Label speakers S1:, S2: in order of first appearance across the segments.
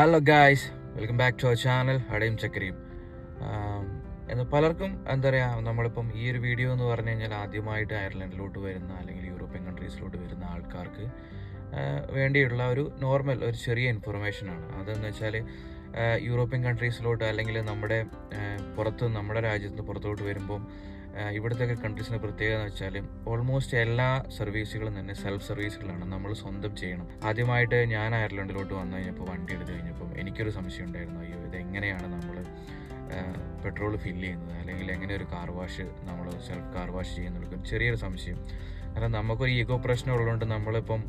S1: Hello guys, welcome back to our channel ഹടയും ചക്കരയും. എന്ന് പലർക്കും എന്താ പറയുക, നമ്മളിപ്പം ഈ ഒരു വീഡിയോ എന്ന് പറഞ്ഞു കഴിഞ്ഞാൽ ആദ്യമായിട്ട് അയർലൻഡിലോട്ട് വരുന്ന അല്ലെങ്കിൽ യൂറോപ്യൻ കൺട്രീസിലോട്ട് വരുന്ന ആൾക്കാർക്ക് വേണ്ടിയുള്ള ഒരു നോർമൽ ഒരു ചെറിയ ഇൻഫർമേഷനാണ്. അതെന്ന് വെച്ചാൽ യൂറോപ്യൻ കൺട്രീസിലോട്ട് അല്ലെങ്കിൽ നമ്മുടെ രാജ്യത്ത് നിന്ന് പുറത്തോട്ട് വരുമ്പം ഇവിടുത്തെ കൺട്രീസിൻ്റെ പ്രത്യേകത എന്ന് വെച്ചാൽ ഓൾമോസ്റ്റ് എല്ലാ സർവീസുകളും തന്നെ സെൽഫ് സർവീസുകളാണ്, നമ്മൾ സ്വന്തം ചെയ്യണം. ആദ്യമായിട്ട് ഞാൻ അയർലൻഡിലോട്ട് വന്നു കഴിഞ്ഞപ്പോൾ വണ്ടി എടുത്തു കഴിഞ്ഞപ്പം എനിക്കൊരു സംശയം ഉണ്ടായിരുന്നു, അയ്യോ ഇതെങ്ങനെയാണ് നമ്മൾ പെട്രോൾ ഫില്ല് ചെയ്യുന്നത്, അല്ലെങ്കിൽ എങ്ങനെ ഒരു കാർ വാഷ് നമ്മൾ സെൽഫ് കാർ വാഷ് ചെയ്യുന്നതൊക്കെ ചെറിയൊരു സംശയം. കാരണം നമുക്കൊരു ഈഗോ പ്രശ്നം ഉള്ളതുകൊണ്ട് നമ്മളിപ്പം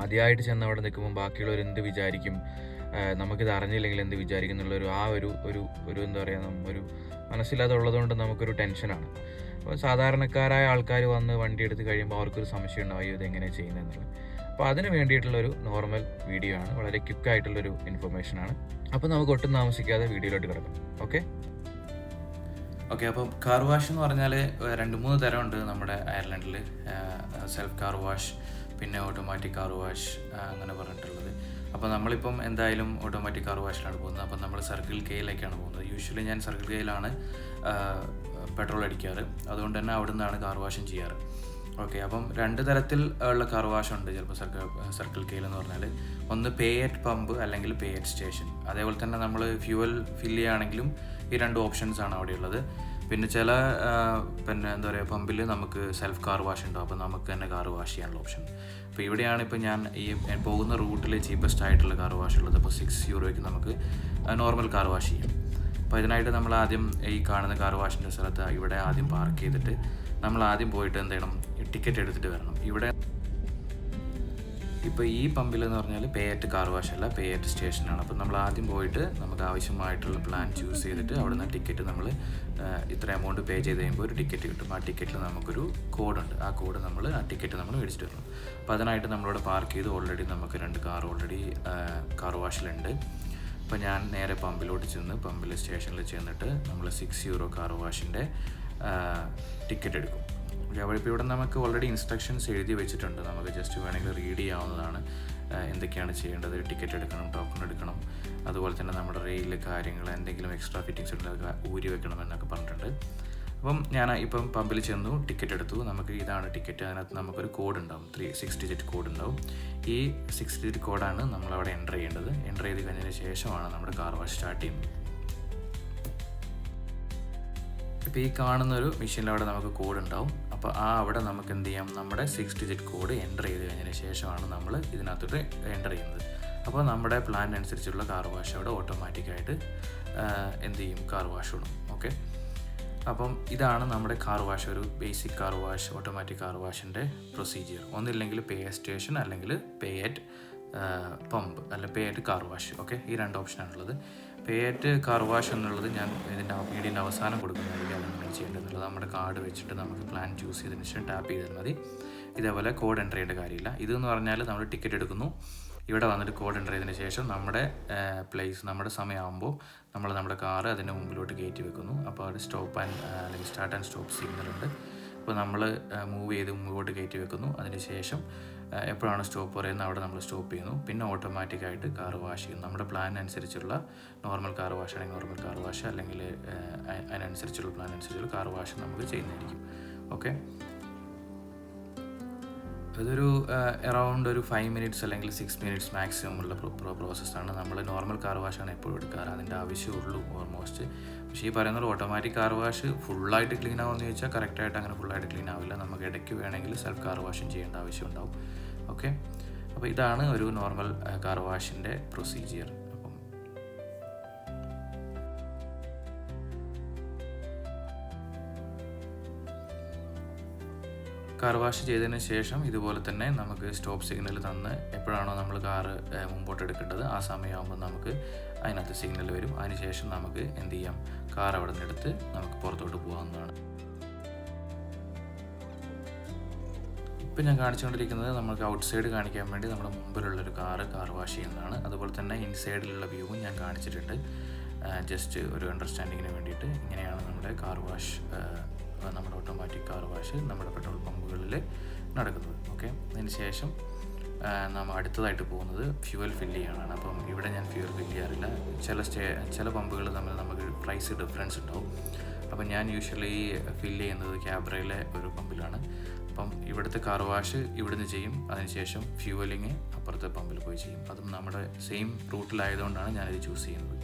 S1: ആദ്യമായിട്ട് ചെന്ന് അവിടെ നിൽക്കുമ്പോൾ ബാക്കിയുള്ളവർ എന്ത് വിചാരിക്കും, നമുക്കിത് അറിഞ്ഞില്ലെങ്കിൽ എന്ത് വിചാരിക്കും എന്നുള്ളൊരു ഒരു എന്താ പറയുക, ഒരു മനസ്സില്ലാതെ ഉള്ളതുകൊണ്ട് നമുക്കൊരു ടെൻഷനാണ്. അപ്പോൾ സാധാരണക്കാരായ ആൾക്കാർ വന്ന് വണ്ടി എടുത്ത് കഴിയുമ്പോൾ അവർക്കൊരു സംശയം ഉണ്ടാവും, ഇത് എങ്ങനെയാണ് ചെയ്യുന്നതെന്നുള്ളത്. അപ്പോൾ അതിന് വേണ്ടിയിട്ടുള്ളൊരു നോർമൽ വീഡിയോ ആണ്, വളരെ ക്വിക്കായിട്ടുള്ളൊരു ഇൻഫർമേഷനാണ്. അപ്പോൾ നമുക്ക് ഒട്ടും താമസിക്കാതെ വീഡിയോയിലോട്ട് കിടക്കാം. ഓക്കെ, അപ്പം കാർ വാഷ് എന്ന് പറഞ്ഞാൽ 2-3 തരമുണ്ട് നമ്മുടെ അയർലൻഡിൽ. സെൽഫ് കാർ വാഷ്, പിന്നെ ഓട്ടോമാറ്റിക് കാർ വാഷ്, അങ്ങനെ പറഞ്ഞിട്ടുള്ളത്. അപ്പോൾ നമ്മളിപ്പം എന്തായാലും ഓട്ടോമാറ്റിക് കാർ വാഷിലാണ് പോകുന്നത്. അപ്പം നമ്മൾ സർക്കിൾ കെയിലേക്കാണ് പോകുന്നത്. യൂഷ്വലി ഞാൻ സർക്കിൾ കെയിലാണ് പെട്രോൾ അടിക്കാറ്, അതുകൊണ്ട് തന്നെ അവിടെ നിന്നാണ് കാർ വാഷും ചെയ്യാറ്. ഓക്കെ, അപ്പം 2 തരത്തിൽ ഉള്ള കാർ വാഷ് ഉണ്ട് ചിലപ്പോൾ സർക്കിൾ കെയിൽ എന്ന് പറഞ്ഞാൽ. ഒന്ന് പേ അറ്റ് പമ്പ് അല്ലെങ്കിൽ പേ അറ്റ് സ്റ്റേഷൻ. അതേപോലെ തന്നെ നമ്മൾ ഫ്യൂവൽ ഫില്ല് ചെയ്യുകയാണെങ്കിലും ഈ 2 ഓപ്ഷൻസ് ആണ് അവിടെ ഉള്ളത്. പിന്നെ ചില എന്താ പറയുക, പമ്പിൽ നമുക്ക് സെൽഫ് കാർ വാഷ് ഉണ്ടാവും, അപ്പോൾ നമുക്ക് തന്നെ കാർ വാഷ് ചെയ്യാനുള്ള ഓപ്ഷൻ. അപ്പോൾ ഇവിടെയാണ് ഇപ്പോൾ ഞാൻ പോകുന്ന റൂട്ടിൽ ചീപ്പസ്റ്റ് ആയിട്ടുള്ള കാർ വാഷ് ഉള്ളത്. അപ്പോൾ €6 നമുക്ക് നോർമൽ കാർ വാഷ് ചെയ്യാം. അപ്പോൾ ഇതിനായിട്ട് നമ്മൾ ആദ്യം ഈ കാണുന്ന കാർ വാഷിൻ്റെ സ്ഥലത്ത് ഇവിടെ ആദ്യം പാർക്ക് ചെയ്തിട്ട് നമ്മൾ ആദ്യം പോയിട്ട് എന്ത് ചെയ്യണം, ടിക്കറ്റ് എടുത്തിട്ട് വരണം. ഇവിടെ ഇപ്പോൾ ഈ പമ്പിൽ എന്ന് പറഞ്ഞാൽ പേ അറ്റ് കാർ വാഷ് അല്ല, പേ അറ്റ് സ്റ്റേഷനാണ്. അപ്പോൾ നമ്മൾ ആദ്യം പോയിട്ട് നമുക്ക് ആവശ്യമായിട്ടുള്ള പ്ലാൻ ചൂസ് ചെയ്തിട്ട് അവിടെ നിന്ന് ടിക്കറ്റ് നമ്മൾ ഇത്ര എമൗണ്ട് പേ ചെയ്ത് കഴിയുമ്പോൾ ഒരു ടിക്കറ്റ് കിട്ടും. ആ ടിക്കറ്റിൽ നമുക്കൊരു കോഡുണ്ട്, ആ കോഡ് നമ്മൾ ആ ടിക്കറ്റ് നമ്മൾ മേടിച്ചിട്ട് വരണം. അപ്പോൾ അതിനായിട്ട് നമ്മളിവിടെ പാർക്ക് ചെയ്ത് ഓൾറെഡി നമുക്ക് 2 കാർ ഓൾറെഡി കാർ വാഷിലുണ്ട്. അപ്പോൾ ഞാൻ നേരെ പമ്പിലോട്ട് ചെന്ന് പമ്പിൽ സ്റ്റേഷനിൽ ചെന്നിട്ട് നമ്മൾ €6 കാർ വാഷിൻ്റെ ടിക്കറ്റ് എടുക്കും. അപ്പോൾ ഇവിടെ നമുക്ക് ഓൾറെഡി ഇൻസ്ട്രക്ഷൻസ് എഴുതി വെച്ചിട്ടുണ്ട്, നമുക്ക് ജസ്റ്റ് വേണമെങ്കിൽ റീഡ് ചെയ്യാവുന്നതാണ്. എന്തൊക്കെയാണ് ചെയ്യേണ്ടത്, ടിക്കറ്റ് എടുക്കണം, ടോക്കൺ എടുക്കണം, അതുപോലെ തന്നെ നമ്മുടെ റെയിൽ കാര്യങ്ങൾ എന്തെങ്കിലും എക്സ്ട്രാ ഫിറ്റിങ്സ് ഉണ്ടെങ്കിൽ ഊരി വെക്കണം എന്നൊക്കെ പറഞ്ഞിട്ടുണ്ട്. അപ്പം ഞാൻ ഇപ്പം പമ്പിൽ ചെന്നു, ടിക്കറ്റ് എടുത്തു. നമുക്ക് ഇതാണ് ടിക്കറ്റ്. അതിനകത്ത് നമുക്കൊരു കോഡ് ഉണ്ടാവും, 6 ഡിജിറ്റ് കോഡ് ഉണ്ടാവും. ഈ 6 ഡിജിറ്റ് കോഡാണ് നമ്മളവിടെ എൻ്റർ ചെയ്യേണ്ടത്. എൻ്റർ ചെയ്ത് കഴിഞ്ഞതിന് ശേഷമാണ് നമ്മുടെ കാർ വാഷ് സ്റ്റാർട്ട് ചെയ്യുന്നത്. ഇപ്പോൾ ഈ കാണുന്നൊരു മെഷീനിലവിടെ നമുക്ക് കോഡ് ഉണ്ടാവും. അപ്പോൾ അവിടെ നമുക്ക് എന്ത് ചെയ്യാം, നമ്മുടെ 6 ഡിജിറ്റ് കോഡ് എൻ്റർ ചെയ്ത് കഴിഞ്ഞതിന് ശേഷമാണ് നമ്മൾ ഇതിനകത്തോട്ട് എൻ്റർ ചെയ്യുന്നത്. അപ്പോൾ നമ്മുടെ പ്ലാൻ അനുസരിച്ചുള്ള കാർ വാഷ് അവിടെ ഓട്ടോമാറ്റിക്കായിട്ട് എന്ത് ചെയ്യും, കാർ വാഷ് ഇടും. ഓക്കെ, അപ്പം ഇതാണ് നമ്മുടെ കാർ വാഷ്, ഒരു basic car wash, automatic car വാഷിൻ്റെ പ്രൊസീജിയർ. ഒന്നില്ലെങ്കിൽ പേ അറ്റ് സ്റ്റേഷൻ അല്ലെങ്കിൽ പേ അറ്റ് പമ്പ് അല്ല pay at car wash. Okay, ഈ 2 ഓപ്ഷനാണുള്ളത്. പേ അറ്റ് കാർ വാഷ് എന്നുള്ളത് ഞാൻ വീഡിയോൻ്റെ അവസാനം കൊടുക്കുന്നതായിരിക്കും. അതാണ് നമ്മൾ ചെയ്യേണ്ടതുള്ളത്. നമ്മുടെ കാർഡ് വെച്ചിട്ട് നമുക്ക് പ്ലാൻ ചൂസ് ചെയ്തതിന് ശേഷം ടാപ്പ് ചെയ്താൽ മതി. ഇതേപോലെ കോഡ് എൻ്റർ ചെയ്യേണ്ട കാര്യമില്ല. ഇതെന്ന് പറഞ്ഞാൽ നമ്മൾ ടിക്കറ്റ് എടുക്കുന്നു, ഇവിടെ വന്നിട്ട് കോഡ് എൻ്റർ ചെയ്തതിന് ശേഷം നമ്മുടെ നമ്മുടെ സമയമാകുമ്പോൾ നമ്മൾ നമ്മുടെ കാറ് അതിൻ്റെ മുമ്പിലോട്ട് കയറ്റി വെക്കുന്നു. അപ്പോൾ അവിടെ സ്റ്റോപ്പ് അല്ലെങ്കിൽ സ്റ്റാർട്ട് ആൻഡ് സ്റ്റോപ്പ് സിഗ്നലുണ്ട്. അപ്പോൾ നമ്മൾ മൂവ് ചെയ്ത് മുമ്പോട്ട് കയറ്റി വെക്കുന്നു. അതിന് ശേഷം എപ്പോഴാണ് സ്റ്റോപ്പ് പറയുന്നത് അവിടെ നമ്മൾ സ്റ്റോപ്പ് ചെയ്യുന്നു. പിന്നെ ഓട്ടോമാറ്റിക്കായിട്ട് കാർ വാഷ് ചെയ്യുന്നു. നമ്മുടെ പ്ലാൻ അനുസരിച്ചുള്ള നോർമൽ കാർ വാഷ് ആണെങ്കിൽ നോർമൽ കാർ വാഷ്, അല്ലെങ്കിൽ അതിനനുസരിച്ചുള്ള പ്ലാൻ അനുസരിച്ചുള്ള കാർ വാഷ് നമുക്ക് ചെയ്യുന്നതായിരിക്കും. ഓക്കെ, ഇതൊരു അറൗണ്ട് ഒരു 5 മിനിറ്റ്സ് അല്ലെങ്കിൽ 6 മിനിറ്റ്സ് മാക്സിമം ഉള്ള പ്രോസസ്സാണ്. നമ്മൾ നോർമൽ കാർ വാഷാണ് എപ്പോഴും എടുക്കാറ്, അതിൻ്റെ ആവശ്യമുള്ളൂ ഓൾമോസ്റ്റ്. പക്ഷേ ഈ പറയുന്നത് ഓട്ടോമാറ്റിക് കാർ വാഷ് ഫുള്ളായിട്ട് ക്ലീൻ ആവുമെന്ന് ചോദിച്ചാൽ കറക്റ്റായിട്ട് അങ്ങനെ ഫുള്ളായിട്ട് ക്ലീൻ ആവില്ല. നമുക്ക് ഇടയ്ക്ക് വേണമെങ്കിൽ സെൽഫ് കാർ വാഷും ചെയ്യേണ്ട ആവശ്യമുണ്ടാവും. ഓക്കെ, അപ്പോൾ ഇതാണ് ഒരു നോർമൽ കാർ വാഷിൻ്റെ പ്രൊസീജിയർ. കാർ വാഷ് ചെയ്തതിന് ശേഷം ഇതുപോലെ തന്നെ നമുക്ക് സ്റ്റോപ്പ് സിഗ്നൽ തന്ന് എപ്പോഴാണോ നമ്മൾ കാറ് മുമ്പോട്ട് എടുക്കേണ്ടത് ആ സമയമാകുമ്പോൾ നമുക്ക് അതിനകത്ത് സിഗ്നൽ വരും. അതിനുശേഷം നമുക്ക് എന്ത് ചെയ്യാം, കാർ അവിടെ നിന്ന് എടുത്ത് നമുക്ക് പുറത്തോട്ട് പോകാവുന്നതാണ്. ഇപ്പം ഞാൻ കാണിച്ചുകൊണ്ടിരിക്കുന്നത് നമുക്ക് ഔട്ട്സൈഡ് കാണിക്കാൻ വേണ്ടി നമ്മുടെ മുമ്പിലുള്ളൊരു കാർ വാഷ് ചെയ്യുന്നതാണ്. അതുപോലെ തന്നെ ഇൻസൈഡിലുള്ള വ്യൂവും ഞാൻ കാണിച്ചിട്ടുണ്ട്, ജസ്റ്റ് ഒരു അണ്ടർസ്റ്റാൻഡിങ്ങിന് വേണ്ടിയിട്ട്. ഇങ്ങനെയാണ് നമ്മുടെ കാർ വാഷ്, നമ്മുടെ ഓട്ടോമാറ്റിക് കാർ വാഷ് നമ്മുടെ പെട്രോൾ പമ്പുകളിൽ നടക്കുന്നത്. ഓക്കെ, അതിന് ശേഷം നമ്മൾ അടുത്തതായിട്ട് പോകുന്നത് ഫ്യൂവൽ ഫില്ല് ചെയ്യാനാണ്. അപ്പം ഇവിടെ ഞാൻ ഫ്യൂവൽ ഫില്ല് ചെയ്യാറില്ല. ചില പമ്പുകൾ തമ്മിൽ നമുക്ക് പ്രൈസ് ഡിഫറൻസ് ഉണ്ടാവും. അപ്പം ഞാൻ യൂഷ്വലി ഫില്ല് ചെയ്യുന്നത് ക്യാബ്രയിലെ ഒരു പമ്പിലാണ്. അപ്പം ഇവിടുത്തെ കാർ വാഷ് ഇവിടുന്ന് ചെയ്യും, അതിനുശേഷം ഫ്യൂവലിങ് അപ്പുറത്തെ പമ്പിൽ പോയി ചെയ്യും. അതും നമ്മുടെ സെയിം റൂട്ടിലായതുകൊണ്ടാണ് ഞാനിത് ചൂസ് ചെയ്യുന്നത്.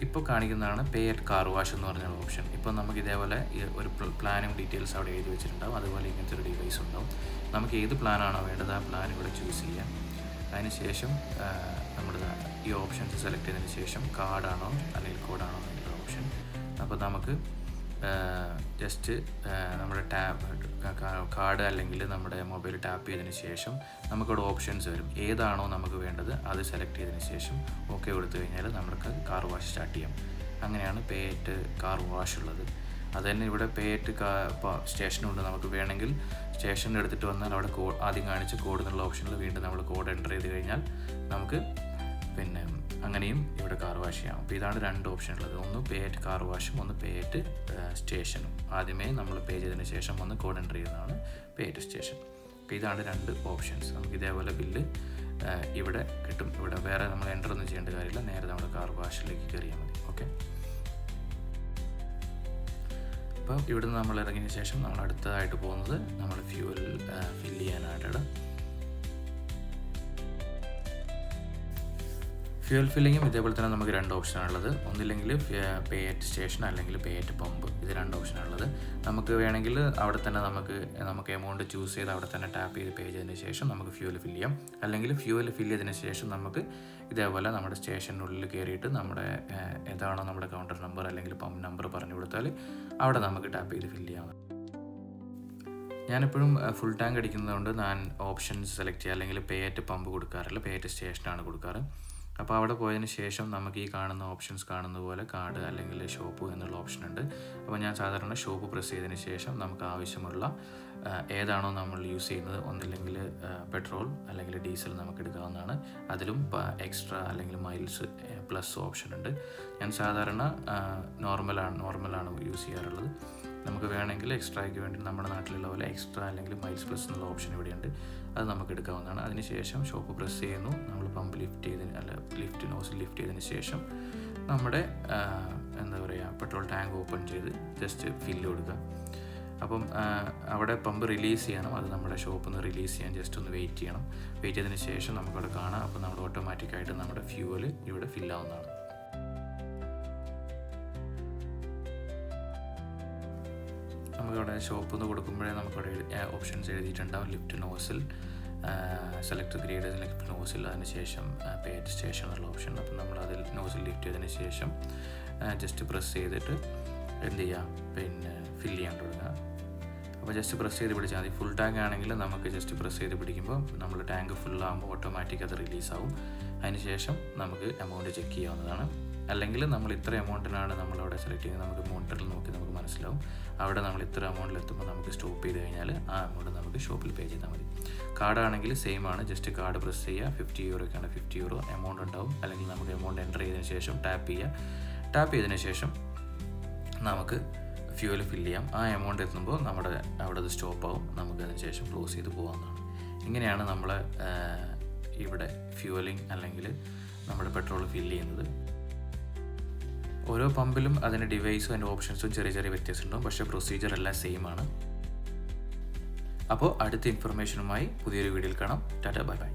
S1: ഇപ്പോൾ കാണിക്കുന്നതാണ് പേ അറ്റ് കാർ വാഷ് എന്ന് പറഞ്ഞ ഓപ്ഷൻ. ഇപ്പോൾ നമുക്ക് ഇതേപോലെ ഒരു പ്ലാനും ഡീറ്റെയിൽസ് അവിടെ എഴുതി വെച്ചിട്ടുണ്ടാവും. അതുപോലെ ഇങ്ങനത്തെ ഒരു ഡിവൈസ് ഉണ്ടാവും. നമുക്ക് ഏത് പ്ലാനാണോ വേണ്ടത് ആ പ്ലാൻ ഇവിടെ ചൂസ് ചെയ്യാം. അതിനുശേഷം നമ്മുടെ ഈ ഓപ്ഷൻസ് സെലക്ട് ചെയ്തതിന് ശേഷം കാർഡാണോ അല്ലെങ്കിൽ കോഡാണോ എന്നുള്ള ഓപ്ഷൻ. അപ്പോൾ നമുക്ക് ജസ്റ്റ് നമ്മുടെ കാർഡ് അല്ലെങ്കിൽ നമ്മുടെ മൊബൈൽ ടാപ്പ് ചെയ്തതിന് ശേഷം നമുക്കിവിടെ ഓപ്ഷൻസ് വരും. ഏതാണോ നമുക്ക് വേണ്ടത് അത് സെലക്ട് ചെയ്തതിന് ശേഷം ഓക്കെ കൊടുത്തു കഴിഞ്ഞാൽ നമുക്ക് കാർ വാഷ് സ്റ്റാർട്ട് ചെയ്യാം. അങ്ങനെയാണ് പേ അറ്റ് കാർ വാഷ് ഉള്ളത്. അത് തന്നെ ഇവിടെ പേ അറ്റ് സ്റ്റേഷനുണ്ട്. നമുക്ക് വേണമെങ്കിൽ സ്റ്റേഷനിൽ എടുത്തിട്ട് വന്നാൽ അവിടെ ആദ്യം കാണിച്ച കോഡ് എന്നുള്ള ഓപ്ഷനിൽ വീണ്ടും നമ്മൾ കോഡ് എൻ്റർ ചെയ്ത് കഴിഞ്ഞാൽ നമുക്ക് പിന്നെ അങ്ങനെയും ഇവിടെ കാർ വാഷ് ചെയ്യാം. അപ്പോൾ ഇതാണ് 2 ഓപ്ഷൻ ഉള്ളത്. ഒന്ന് പേ അറ്റ് കാർ വാഷും ഒന്ന് പേ അറ്റ് സ്റ്റേഷനും. ആദ്യമേ നമ്മൾ പേ ചെയ്തതിന് ശേഷം ഒന്ന് കോഡ് എൻ്റർ ചെയ്യുന്നതാണ് പേ അറ്റ് സ്റ്റേഷൻ. അപ്പോൾ ഇതാണ് 2 ഓപ്ഷൻസ്. നമുക്ക് ഇതേപോലെ ബില്ല് ഇവിടെ കിട്ടും. ഇവിടെ വേറെ നമ്മൾ എൻ്റർ ഒന്നും ചെയ്യേണ്ട കാര്യമില്ല, നേരെ നമ്മുടെ കാർ വാഷിലേക്ക് കയറിയാൽ മതി. ഓക്കെ, അപ്പോൾ ഇവിടുന്ന് നമ്മൾ ഇറങ്ങിയതിന് ശേഷം നമ്മൾ അടുത്തതായിട്ട് പോകുന്നത് നമ്മൾ ഫ്യൂവൽ ഫില്ല് ചെയ്യാനായിട്ടാണ്. ഫ്യൂവൽ ഫില്ലിങ്ങും ഇതേപോലെ തന്നെ നമുക്ക് 2 ഓപ്ഷനാണുള്ളത്. ഒന്നില്ലെങ്കിൽ പേ അറ്റ് സ്റ്റേഷൻ അല്ലെങ്കിൽ പേ അറ്റ് പമ്പ്. ഇത് 2 ഓപ്ഷനാണുള്ളത്. നമുക്ക് വേണമെങ്കിൽ അവിടെ തന്നെ നമുക്ക് എമൗണ്ട് ചൂസ് ചെയ്ത് അവിടെ തന്നെ ടാപ്പ് ചെയ്ത് പേ ചെയ്തതിന് ശേഷം നമുക്ക് ഫ്യൂവൽ ഫില്ല് ചെയ്യാം. അല്ലെങ്കിൽ ഫ്യൂവൽ ഫില്ല് ചെയ്തതിന് ശേഷം നമുക്ക് ഇതേപോലെ നമ്മുടെ സ്റ്റേഷനുള്ളിൽ കയറിയിട്ട് നമ്മുടെ ഏതാണോ നമ്മുടെ കൗണ്ടർ നമ്പർ അല്ലെങ്കിൽ പമ്പ് നമ്പർ പറഞ്ഞു കൊടുത്താൽ അവിടെ നമുക്ക് ടാപ്പ് ചെയ്ത് ഫില്ല് ചെയ്യാം. ഞാനെപ്പോഴും ഫുൾ ടാങ്ക് അടിക്കുന്നതുകൊണ്ട് ഞാൻ ഓപ്ഷൻസ് സെലക്ട് ചെയ്യുക, അല്ലെങ്കിൽ പേ അറ്റ് പമ്പ് കൊടുക്കാറില്ല, പേ അറ്റ് സ്റ്റേഷനാണ് കൊടുക്കാറ്. അപ്പോൾ അവിടെ പോയതിന് ശേഷം നമുക്ക് ഈ കാണുന്ന ഓപ്ഷൻസ് കാണുന്ന പോലെ കാർഡ് അല്ലെങ്കിൽ ഷോപ്പ് എന്നുള്ള ഓപ്ഷൻ ഉണ്ട്. അപ്പോൾ ഞാൻ സാധാരണ ഷോപ്പ് പ്രസ് ചെയ്തതിന് ശേഷം നമുക്ക് ആവശ്യമുള്ള ഏതാണോ നമ്മൾ യൂസ് ചെയ്യുന്നത്, ഒന്നില്ലെങ്കിൽ പെട്രോൾ അല്ലെങ്കിൽ ഡീസൽ നമുക്ക് എടുക്കാവുന്നതാണ്. അതിലും എക്സ്ട്രാ അല്ലെങ്കിൽ മൈൽസ് പ്ലസ് ഓപ്ഷൻ ഉണ്ട്. ഞാൻ സാധാരണ നോർമലാണ് യൂസ് ചെയ്യാറുള്ളത്. നമുക്ക് വേണമെങ്കിൽ എക്സ്ട്രായ്ക്ക് വേണ്ടി നമ്മുടെ നാട്ടിലുള്ള പോലെ എക്സ്ട്രാ അല്ലെങ്കിൽ മൈൽസ് പ്ലസ് എന്നുള്ള ഓപ്ഷൻ ഇവിടെയുണ്ട്, അത് നമുക്ക് എടുക്കാവുന്നതാണ്. അതിനുശേഷം ഷോപ്പ് പ്രസ് ചെയ്യുന്നു, നമ്മൾ പമ്പ് നോസിൽ ലിഫ്റ്റ് ചെയ്തതിന് ശേഷം നമ്മുടെ പെട്രോൾ ടാങ്ക് ഓപ്പൺ ചെയ്ത് ജസ്റ്റ് ഫില്ല് കൊടുക്കുക. അപ്പം അവിടെ പമ്പ് റിലീസ് ചെയ്യണം, അത് നമ്മുടെ ഷോപ്പിൽ നിന്ന് റിലീസ് ചെയ്യാൻ ജസ്റ്റ് ഒന്ന് വെയിറ്റ് ചെയ്യണം. വെയിറ്റ് ചെയ്തതിന് ശേഷം നമുക്കവിടെ കാണാം. അപ്പോൾ നമ്മൾ ഓട്ടോമാറ്റിക്കായിട്ട് നമ്മുടെ ഫ്യൂവൽ ഇവിടെ ഫില്ലാവുന്നതാണ്. നമുക്കവിടെ ഷോപ്പിൽ നിന്ന് കൊടുക്കുമ്പോഴേ നമുക്കവിടെ ഓപ്ഷൻസ് എഴുതിയിട്ടുണ്ടാവും. Lift nozzle, select grade lift nozzle, അതിനുശേഷം പേ അറ്റ് സ്റ്റേഷൻ എന്നുള്ള ഓപ്ഷൻ. അപ്പം നമ്മൾ അതിൽ നോസിൽ ലിഫ്റ്റ് ചെയ്തതിന് ശേഷം ജസ്റ്റ് പ്രസ് ചെയ്തിട്ട് എന്ത് ചെയ്യുക, പിന്നെ ഫില്ല് ചെയ്യാൻ തുടങ്ങുക. അപ്പോൾ ജസ്റ്റ് പ്രസ് ചെയ്ത് പിടിച്ചാൽ മതി. ഫുൾ ടാങ്ക് ആണെങ്കിൽ നമുക്ക് ജസ്റ്റ് പ്രസ് ചെയ്ത് പിടിക്കുമ്പോൾ നമ്മൾ ടാങ്ക് ഫുള്ളാകുമ്പോൾ ഓട്ടോമാറ്റിക് അത് റിലീസാവും. അതിനുശേഷം നമുക്ക് എമൗണ്ട് ചെക്ക് ചെയ്യാവുന്നതാണ്. അല്ലെങ്കിൽ നമ്മൾ ഇത്ര എമൗണ്ടിനാണ് നമ്മളവിടെ സെലക്ട് ചെയ്യുന്നത്, നമുക്ക് മോണിറ്ററിൽ നോക്കി നമുക്ക് മനസ്സിലാവും. അവിടെ നമ്മൾ ഇത്ര എമൗണ്ടിൽ എത്തുമ്പോൾ നമുക്ക് സ്റ്റോപ്പ് ചെയ്ത് കഴിഞ്ഞാൽ ആ എമൗണ്ട് നമുക്ക് ഷോപ്പിൽ പേ ചെയ്താൽ മതി. കാർഡാണെങ്കിൽ സെയിം ആണ്, ജസ്റ്റ് കാർഡ് പ്രസ് ചെയ്യുക. 50 യൂറോക്കാണ് 50 യൂറോ എമൗണ്ട് ഉണ്ടാവും. അല്ലെങ്കിൽ നമുക്ക് എമൗണ്ട് എൻ്റർ ചെയ്തതിന് ശേഷം ടാപ്പ് ചെയ്യുക. ടാപ്പ് ചെയ്തതിന് ശേഷം നമുക്ക് ഫ്യൂവൽ ഫില്ല് ചെയ്യാം. ആ എമൗണ്ട് എത്തുമ്പോൾ അവിടെ അത് സ്റ്റോപ്പ് ആവും. നമുക്ക് അതിന് ശേഷം ക്ലോസ് ചെയ്ത് പോകാവുന്നതാണ്. ഇങ്ങനെയാണ് നമ്മൾ ഇവിടെ ഫ്യൂവലിംഗ് അല്ലെങ്കിൽ നമ്മുടെ പെട്രോൾ ഫില്ല് ചെയ്യുന്നത്. ഓരോ പമ്പിലും അതിൻ്റെ ഡിവൈസും അതിൻ്റെ ഓപ്ഷൻസും ചെറിയ ചെറിയ വ്യത്യാസമുണ്ടാവും, പക്ഷേ പ്രൊസീജിയർ എല്ലാം സെയിം ആണ്. അപ്പോൾ അടുത്ത ഇൻഫർമേഷനുമായി പുതിയൊരു വീഡിയോയിൽ കാണാം. Tata, bye bye.